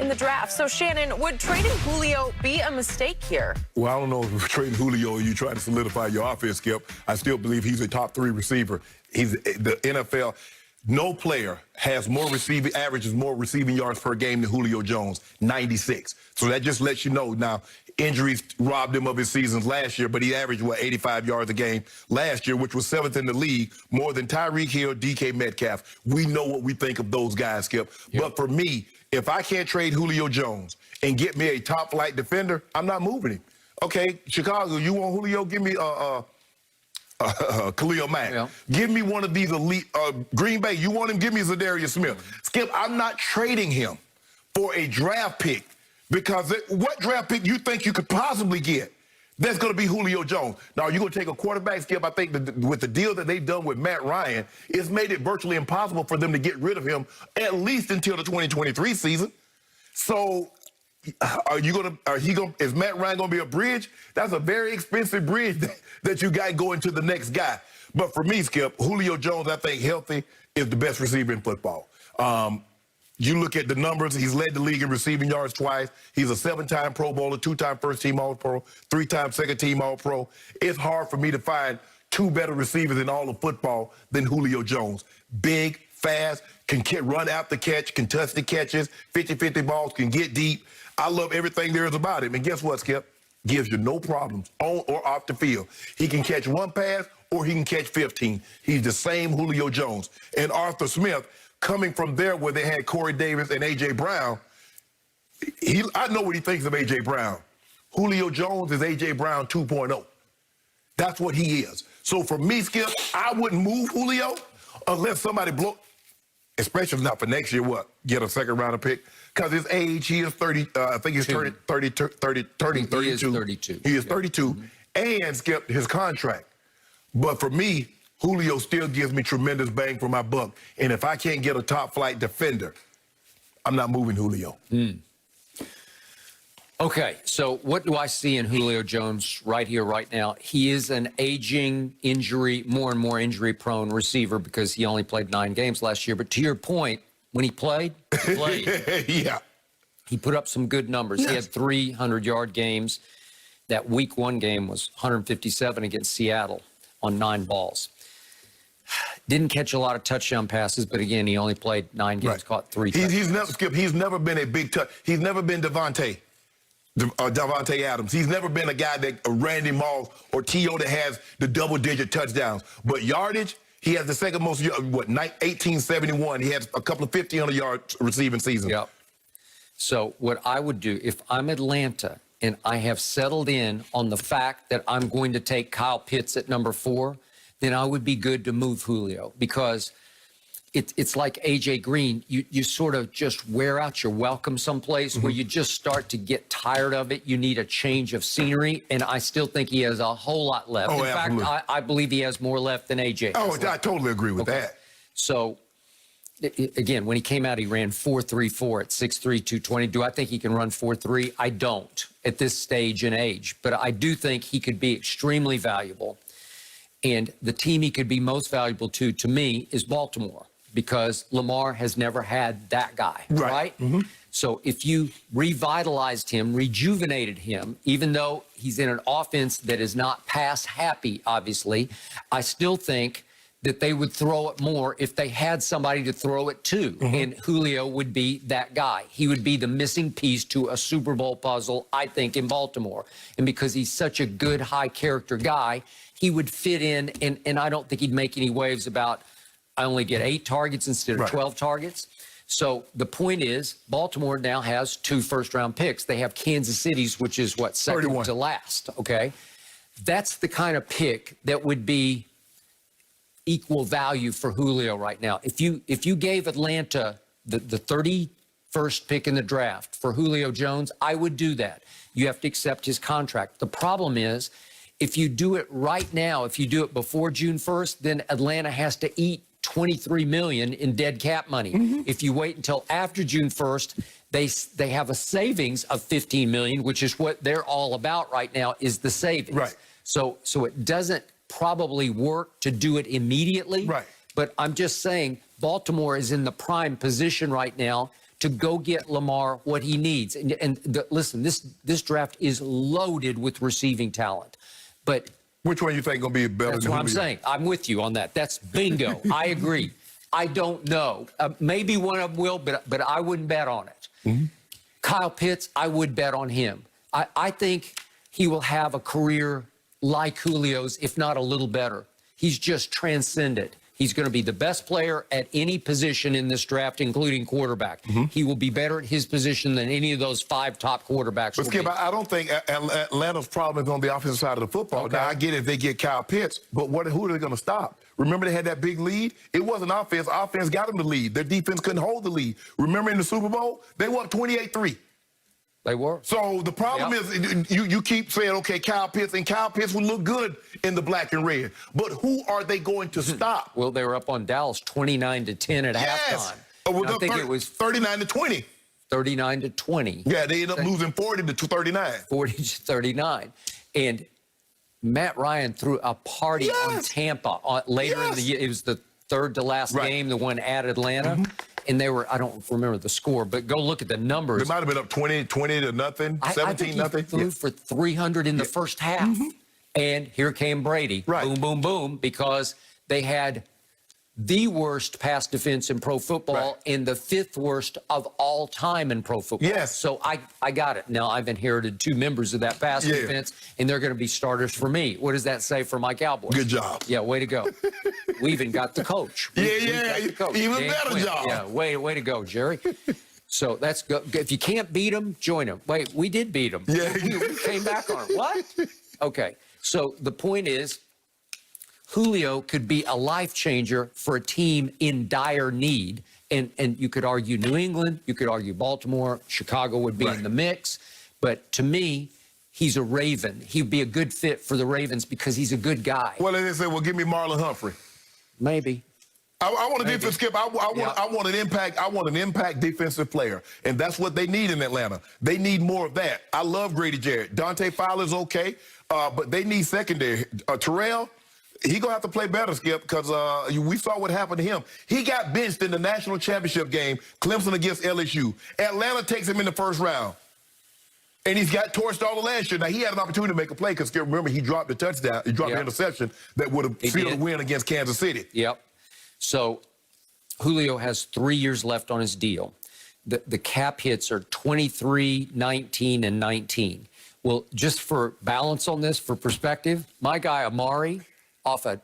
in the draft. So, Shannon, would trading Julio be a mistake here? Well, I don't know if trading Julio, you try to solidify your offense, Skip. I still believe he's a top 3 receiver. He's the NFL. No player has averages more receiving yards per game than Julio Jones, 96. So that just lets you know. Now, injuries robbed him of his seasons last year, but he averaged, 85 yards a game last year, which was 7th in the league, more than Tyreek Hill, DK Metcalf. We know what we think of those guys, Skip. Yep. But for me, if I can't trade Julio Jones and get me a top-flight defender, I'm not moving him. Okay, Chicago, you want Julio? Give me Khalil Mack. Yeah. Give me one of these elite. Green Bay, you want him? Give me Zadarius Smith. Skip, I'm not trading him for a draft pick because what draft pick you think you could possibly get that's going to be Julio Jones? Now, you're going to take a quarterback, Skip. I think with the deal that they've done with Matt Ryan, it's made it virtually impossible for them to get rid of him at least until the 2023 season. So is Matt Ryan going to be a bridge? That's a very expensive bridge that you got going to the next guy. But for me, Skip, Julio Jones, I think healthy is the best receiver in football. You look at the numbers, he's led the league in receiving yards twice. He's a 7-time Pro Bowler, 2-time first-team All-Pro, 3-time second-team All-Pro. It's hard for me to find 2 better receivers in all of football than Julio Jones. Big, fast, can run out the catch, contested catches, 50-50 balls, can get deep. I love everything there is about him. And guess what, Skip? Gives you no problems on or off the field. He can catch 1 pass or he can catch 15. He's the same Julio Jones. And Arthur Smith, coming from there where they had Corey Davis and A.J. Brown, I know what he thinks of A.J. Brown. Julio Jones is A.J. Brown 2.0. That's what he is. So for me, Skip, I wouldn't move Julio unless somebody especially not for next year, get a second-rounder pick. Because his age, he is 30, I think he's turning 32. He is 32. He is 32. Mm-hmm. And, Skip, his contract. But for me, Julio still gives me tremendous bang for my buck. And if I can't get a top-flight defender, I'm not moving Julio. Okay, so what do I see in Julio Jones right here, right now? He is an aging, more and more injury-prone receiver because he only played 9 games last year. But to your point, when he played, yeah. He put up some good numbers. Yes. He had 300-yard games. That Week 1 game was 157 against Seattle on 9 balls. Didn't catch a lot of touchdown passes, but again, he only played 9 games, caught 3 touchdowns. He's never been a big touch. He's never been Davante Adams. He's never been a guy that Randy Moss or T.O. that has the double-digit touchdowns. But yardage, he has the second most, 1871. He has a couple of 1,500-yard receiving seasons. Yep. So what I would do, if I'm Atlanta and I have settled in on the fact that I'm going to take Kyle Pitts at number 4, then I would be good to move Julio because it's like A.J. Green. You sort of just wear out your welcome someplace where you just start to get tired of it. You need a change of scenery, and I still think he has a whole lot left. In fact, I believe he has more left than A.J. Oh, I totally agree with that. So, again, when he came out, he ran 4.34 at 6'3", 220. Do I think he can run 4.3? I don't at this stage in age, but I do think he could be extremely valuable. And the team he could be most valuable to me, is Baltimore, because Lamar has never had that guy, right? Mm-hmm. So if you revitalized him, rejuvenated him, even though he's in an offense that is not pass happy, obviously, I still think that they would throw it more if they had somebody to throw it to. Mm-hmm. And Julio would be that guy. He would be the missing piece to a Super Bowl puzzle, I think, in Baltimore. And because he's such a good, high-character guy, he would fit in, and I don't think he'd make any waves about, I only get 8 targets instead of 12 targets. So the point is, Baltimore now has 2 first-round picks. They have Kansas City's, which is, second 31. To last, okay? That's the kind of pick that would be equal value for Julio right now. If you gave Atlanta the 31st pick in the draft for Julio Jones, I would do that. You have to accept his contract. The problem is, if you do it right now, if you do it before June 1st, then Atlanta has to eat $23 million in dead cap money. Mm-hmm. If you wait until after June 1st, they have a savings of $15 million, which is what they're all about right now, is the savings. Right. So it doesn't probably work to do it immediately. Right. But I'm just saying Baltimore is in the prime position right now to go get Lamar what he needs. Listen, this draft is loaded with receiving talent. But which one you think going to be better? That's what I'm saying. I'm with you on that. That's bingo. I agree. I don't know. Maybe one of them will, but I wouldn't bet on it. Mm-hmm. Kyle Pitts, I would bet on him. I think he will have a career like Julio's, if not a little better. He's just transcended. He's going to be the best player at any position in this draft, including quarterback. Mm-hmm. He will be better at his position than any of those 5 top quarterbacks. But Skip, I don't think Atlanta's problem is on the offensive side of the football. Okay. Now, I get it if they get Kyle Pitts, but who are they going to stop? Remember they had that big lead? It wasn't offense. Offense got them the lead. Their defense couldn't hold the lead. Remember in the Super Bowl? They won 28-3. They were. So the problem is you keep saying, okay, Kyle Pitts would look good in the black and red. But who are they going to stop? Well, they were up on Dallas 29-10 at halftime. I think it was 39-20. 39-20. Yeah, they ended up losing 40-39. 40-39. And Matt Ryan threw a party on Tampa later in the year. It was the third to last game, the one at Atlanta. Mm-hmm. And they were, I don't remember the score, but go look at the numbers. They might have been up 20-0, 17-0. I think he threw for 300 in the first half. Mm-hmm. And here came Brady. Boom, boom, boom, because they had the worst pass defense in pro football and the 5th worst of all time in pro football. Yes. So I got it. Now, I've inherited 2 members of that pass defense, and they're going to be starters for me. What does that say for my Cowboys? Good job. Yeah, way to go. We even got the coach. Even better job. Yeah, way to go, Jerry. So that's good. If you can't beat them, join them. Wait, we did beat them. Yeah. We came back on them. What? Okay. So the point is, Julio could be a life changer for a team in dire need. And you could argue New England, you could argue Baltimore, Chicago would be in the mix. But to me, he's a Raven. He'd be a good fit for the Ravens because he's a good guy. Well, they say, well, give me Marlon Humphrey. Maybe. I want a defense, Skip. I want an impact defensive player, and that's what they need in Atlanta. They need more of that. I love Grady Jarrett. Dante Fowler's okay, but they need secondary. Terrell, he gonna have to play better, Skip, because we saw what happened to him. He got benched in the national championship game, Clemson against LSU. Atlanta takes him in the first round. And he's got torched all the last year. Now, he had an opportunity to make a play because, remember, he dropped the touchdown. He dropped the interception that would have sealed the win against Kansas City. Yep. So Julio has 3 years left on his deal. The cap hits are 23, 19, and 19. Well, just for balance on this, for perspective, my guy Amari, off a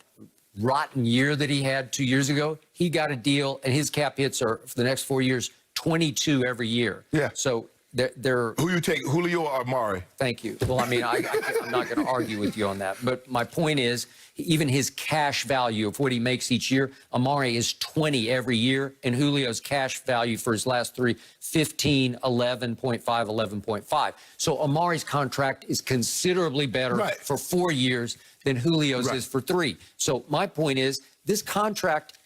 rotten year that he had 2 years ago, he got a deal, and his cap hits are, for the next 4 years, 22 every year. Yeah. So they're who you take, Julio or Amari? Thank you. Well, I mean, I'm not going to argue with you on that. But my point is, even his cash value of what he makes each year, Amari is 20 every year, and Julio's cash value for his last 3, 15, 11.5, 11.5. So Amari's contract is considerably better for 4 years than Julio's is for 3. So my point is, this contract,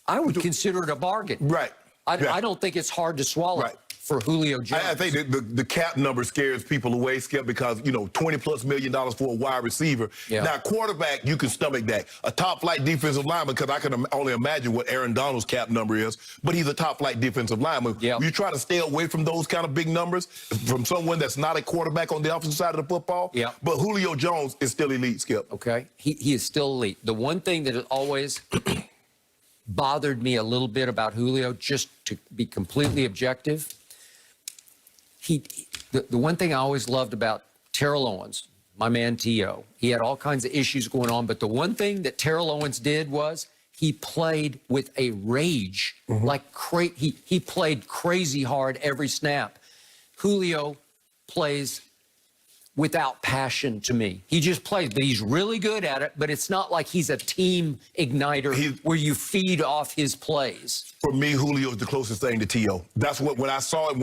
I would consider it a bargain. Right. I don't think it's hard to swallow. For Julio Jones. I think the cap number scares people away, Skip, because, $20+ million for a wide receiver. Yeah. Now, quarterback, you can stomach that. A top-flight defensive lineman, because I can only imagine what Aaron Donald's cap number is, but he's a top-flight defensive lineman. Yep. You try to stay away from those kind of big numbers from someone that's not a quarterback on the offensive side of the football. Yep. But Julio Jones is still elite, Skip. Okay. He is still elite. The one thing that has always bothered me a little bit about Julio, just to be completely objective, the one thing I always loved about Terrell Owens, my man T.O., he had all kinds of issues going on, but the one thing that Terrell Owens did was he played with a rage, he played crazy hard every snap. Julio plays without passion to me. He just plays, but he's really good at it, but it's not like he's a team igniter where you feed off his plays. For me, Julio is the closest thing to T.O. That's when I saw him,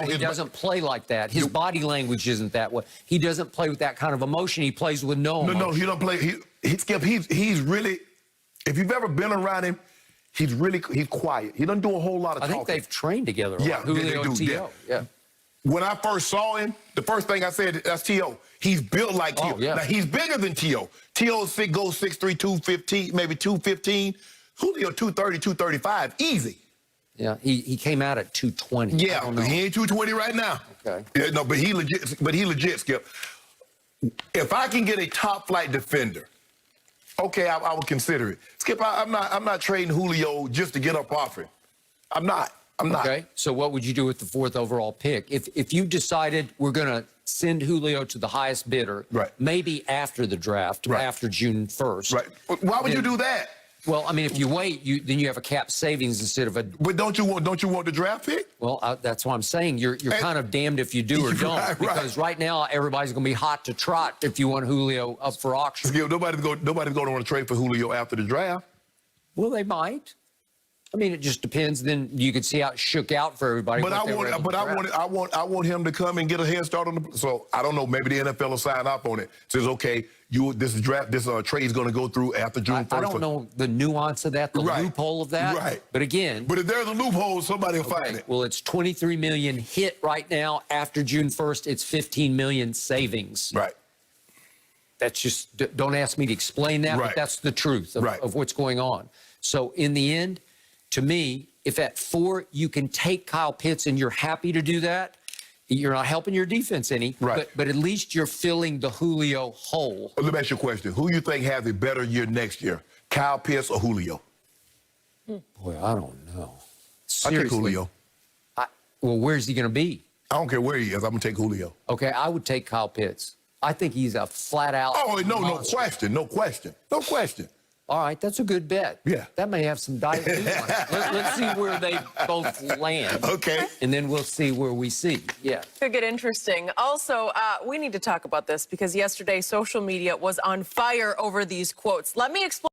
he doesn't play like that. His body language isn't that way. He doesn't play with that kind of emotion. He plays with no emotion. No, he don't play. He's really, if you've ever been around him, he's quiet. He doesn't do a whole lot of talking. I think they've trained together. Yeah, Julio and T.O. Yeah. When I first saw him, the first thing I said, that's T.O. He's built like T.O. Yeah. Now, he's bigger than T.O. T.O. goes 6'3", 215, maybe 215. Julio 230, 235, easy. Yeah, he came out at 220. Yeah, but he ain't 220 right now. Okay. Yeah, no, but he legit, Skip. If I can get a top flight defender, okay, I would consider it. Skip, I'm not trading Julio just to get up off him. I'm not. Okay, so what would you do with the 4th overall pick? If you decided we're going to send Julio to the highest bidder, right, maybe after the draft, right, after June 1st. Right. Why would you do that? Well, I mean, if you wait, then you have a cap savings instead of a. But don't you want the draft pick? Well, that's what I'm saying. You're kind of damned if you do or don't, right, because right now everybody's going to be hot to trot if you want Julio up for auction. Skip, nobody's going to want to trade for Julio after the draft. Well, they might. I mean, it just depends. Then you could see how it shook out for everybody. But I want him to come and get a head start on the. So I don't know. Maybe the NFL will sign up on it. Says, okay, this trade is going to go through after June 1st. I don't know the nuance of that, the loophole of that. Right. But again. But if there's a loophole, somebody will find it. Well, it's 23 million hit right now. After June 1st, it's 15 million savings. Right. That's just. Don't ask me to explain that, but that's the truth of what's going on. So in the end. To me, if at 4 you can take Kyle Pitts and you're happy to do that, you're not helping your defense any. Right. But at least you're filling the Julio hole. Let me ask you a question. Who you think has a better year next year, Kyle Pitts or Julio? Boy, I don't know. I take Julio. Well, where's he going to be? I don't care where he is. I'm going to take Julio. Okay, I would take Kyle Pitts. I think he's a flat-out no question. All right, that's a good bet. Yeah. That may have some diet on it. Let's see where they both land. Okay. And then we'll see where we see. Yeah. Could get interesting. Also, we need to talk about this because yesterday social media was on fire over these quotes. Let me explain.